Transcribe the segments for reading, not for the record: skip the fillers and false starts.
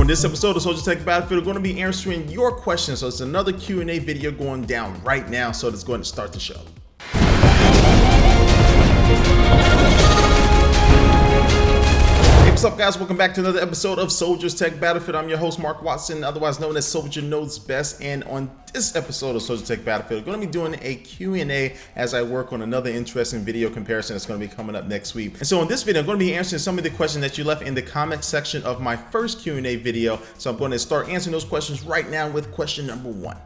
this episode of Soldier Tech Battlefield, we're going to be answering your questions. So it's another Q&A video going down right now. So let's go ahead and start the show. Hey, what's up, guys? Welcome back to another episode of Soldier Tech Battlefield. I'm your host, Mark Watson, otherwise known as Soldier Knows Best. And on this episode of Soldier Tech Battlefield, we're going to be doing a Q&A as I work on another interesting video comparison that's going to be coming up next week. And so in this video, I'm going to be answering some of the questions that you left in the comment section of my first Q&A video. So I'm going to start answering those questions right now with question number 1.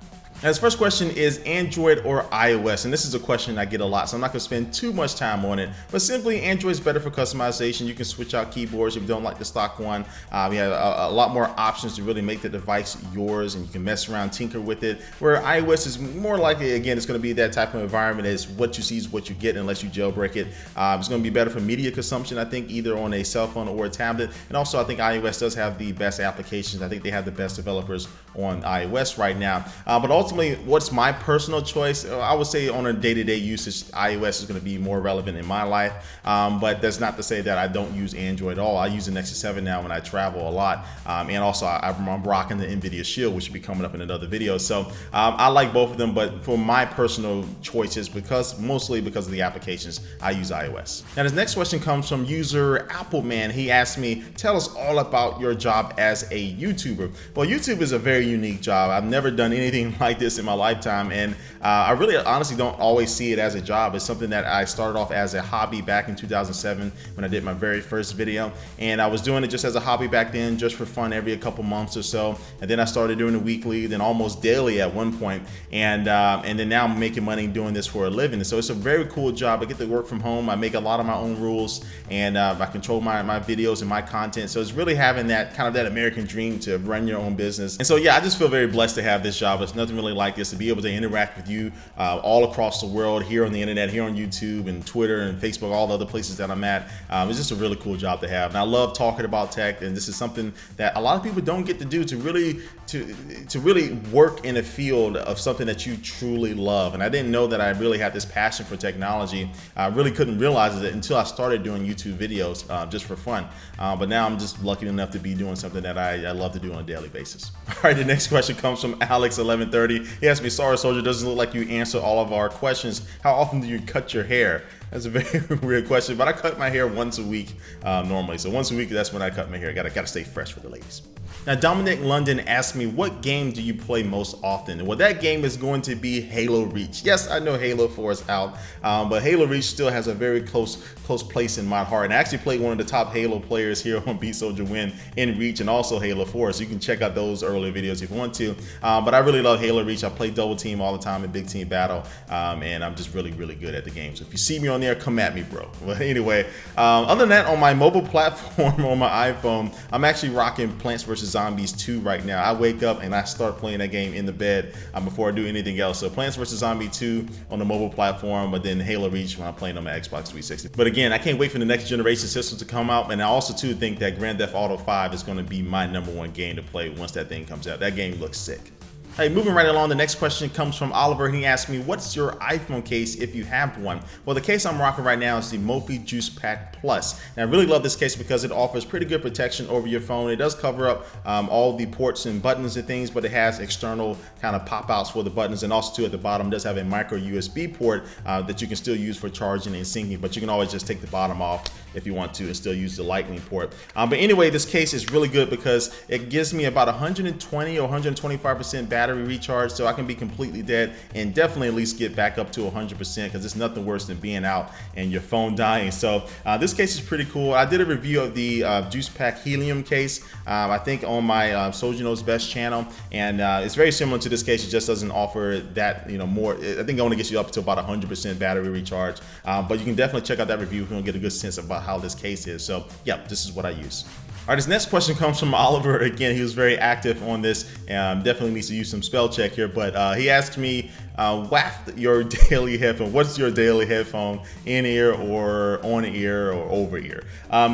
Now, this first question is Android or iOS, and this is a question I get a lot, so I'm not going to spend too much time on it, but simply Android is better for customization. You can switch out keyboards if you don't like the stock one. You have a lot more options to really make the device yours, and you can mess around, tinker with it, where iOS is more likely, again, it's going to be that type of environment as what you see is what you get unless you jailbreak it. It's going to be better for media consumption, I think, either on a cell phone or a tablet, and also I think iOS does have the best applications. I think they have the best developers on iOS right now, but ultimately, what's my personal choice? I would say on a day-to-day usage, iOS is going to be more relevant in my life, but that's not to say that I don't use Android at all. I use the Nexus 7 now when I travel a lot, and also I'm rocking the NVIDIA Shield, which will be coming up in another video. So I like both of them, but for my personal choices, mostly because of the applications, I use iOS. Now, this next question comes from user Appleman. He asked me, tell us all about your job as a YouTuber. Well, YouTube is a very unique job. I've never done anything like this in my lifetime, and I really honestly don't always see it as a job. It's something that I started off as a hobby back in 2007 when I did my very first video, and I was doing it just as a hobby back then, just for fun, every couple months or so, and then I started doing it weekly, then almost daily at one point, and then now I'm making money doing this for a living. And so it's a very cool job. I get to work from home. I make a lot of my own rules, and I control my videos and my content. So it's really having that kind of that American dream to run your own business. And so yeah, I just feel very blessed to have this job. It's nothing really like this, to be able to interact with you all across the world, here on the internet, here on YouTube and Twitter and Facebook, all the other places that I'm at. It's just a really cool job to have, and I love talking about tech, and this is something that a lot of people don't get to do, to really work in a field of something that you truly love. And I didn't know that I really had this passion for technology. I really couldn't realize it until I started doing YouTube videos just for fun, but now I'm just lucky enough to be doing something that I love to do on a daily basis. All right, the next question comes from Alex1130. He asked me, sorry Soldier, doesn't look like you answer all of our questions. How often do you cut your hair? That's a very weird question, but I cut my hair once a week normally. So once a week, that's when I cut my hair. Gotta stay fresh for the ladies. Now, Dominic London asked me, what game do you play most often? Well, that game is going to be Halo Reach. Yes, I know Halo 4 is out, but Halo Reach still has a very close place in my heart. And I actually played one of the top Halo players here on Beat Soldier Win in Reach, and also Halo 4. So you can check out those earlier videos if you want to. But I really love Halo Reach. I play double team all the time in big team battle, and I'm just really good at the game. So if you see me on there, come at me, bro. But anyway, other than that, on my mobile platform, on my iPhone, I'm actually rocking Plants vs. Zombies 2 right now. I wake up and I start playing that game in the bed before I do anything else. So Plants vs. Zombies 2 on the mobile platform, but then Halo Reach when I'm playing on my Xbox 360. But again, I can't wait for the next generation system to come out, and I also too think that Grand Theft Auto 5 is going to be my #1 game to play once that thing comes out. That game looks sick. Hey, moving right along, the next question comes from Oliver. He asked me, what's your iPhone case if you have one? Well, the case I'm rocking right now is the Mophie Juice Pack Plus. And I really love this case because it offers pretty good protection over your phone. It does cover up all the ports and buttons and things, but it has external kind of pop-outs for the buttons, and also too at the bottom does have a micro USB port that you can still use for charging and syncing, but you can always just take the bottom off if you want to and still use the lightning port. But anyway, this case is really good because it gives me about 120 or 125% battery recharge, so I can be completely dead and definitely at least get back up to 100%, because it's nothing worse than being out and your phone dying. So this case is pretty cool. I did a review of the Juice Pack Helium case, I think on my Soldier Knows Best channel, and it's very similar to this case. It just doesn't offer that, more. I think it only gets you up to about 100% battery recharge, but you can definitely check out that review if you want to get a good sense about how this case is. So yeah, this is what I use. All right, this next question comes from Oliver. Again, he was very active on this. Definitely needs to use some spell check here, but he asked me, waft your daily headphone. What's your daily headphone, in ear or on ear or over ear?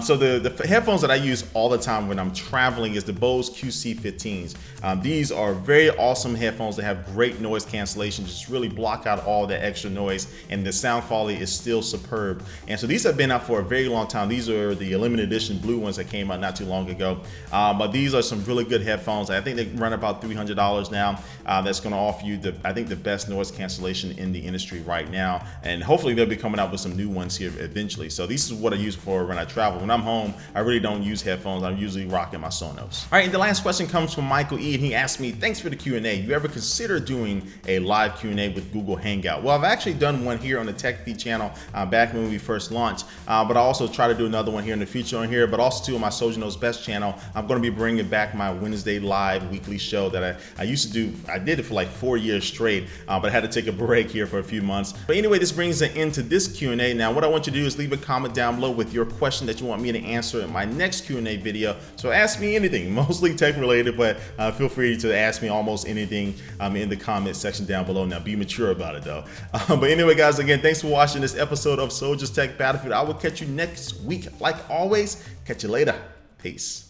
So the headphones that I use all the time when I'm traveling is the Bose QC15s. These are very awesome headphones that have great noise cancellation, just really block out all the extra noise, and the sound quality is still superb. And so these have been out for a very long time. These are the limited edition blue ones that came out not too long ago. But these are some really good headphones. I think they run about $300 now. That's going to offer you I think the best noise cancellation in the industry right now. And hopefully they'll be coming out with some new ones here eventually. So this is what I use for when I travel. When I'm home, I really don't use headphones. I'm usually rocking my Sonos. All right, and the last question comes from Michael E. And he asked me, thanks for the Q&A. You ever consider doing a live Q&A with Google Hangout? Well, I've actually done one here on the Tech Feed channel back when we first launched. But I also try to do another one here in the future on here, but also too on my Soldier Knows Best channel. I'm going to be bringing back my Wednesday live weekly show that I used to do. I did it for like 4 years straight, but I had to take a break here for a few months. But anyway, this brings an end to this Q&A. Now, what I want you to do is leave a comment down below with your question that you want me to answer in my next Q&A video. So ask me anything, mostly tech related, but feel free to ask me almost anything in the comment section down below. Now, be mature about it though. But anyway, guys, again, thanks for watching this episode of Soldiers Tech Battlefield. I will catch you next week. Like always, catch you later. Peace.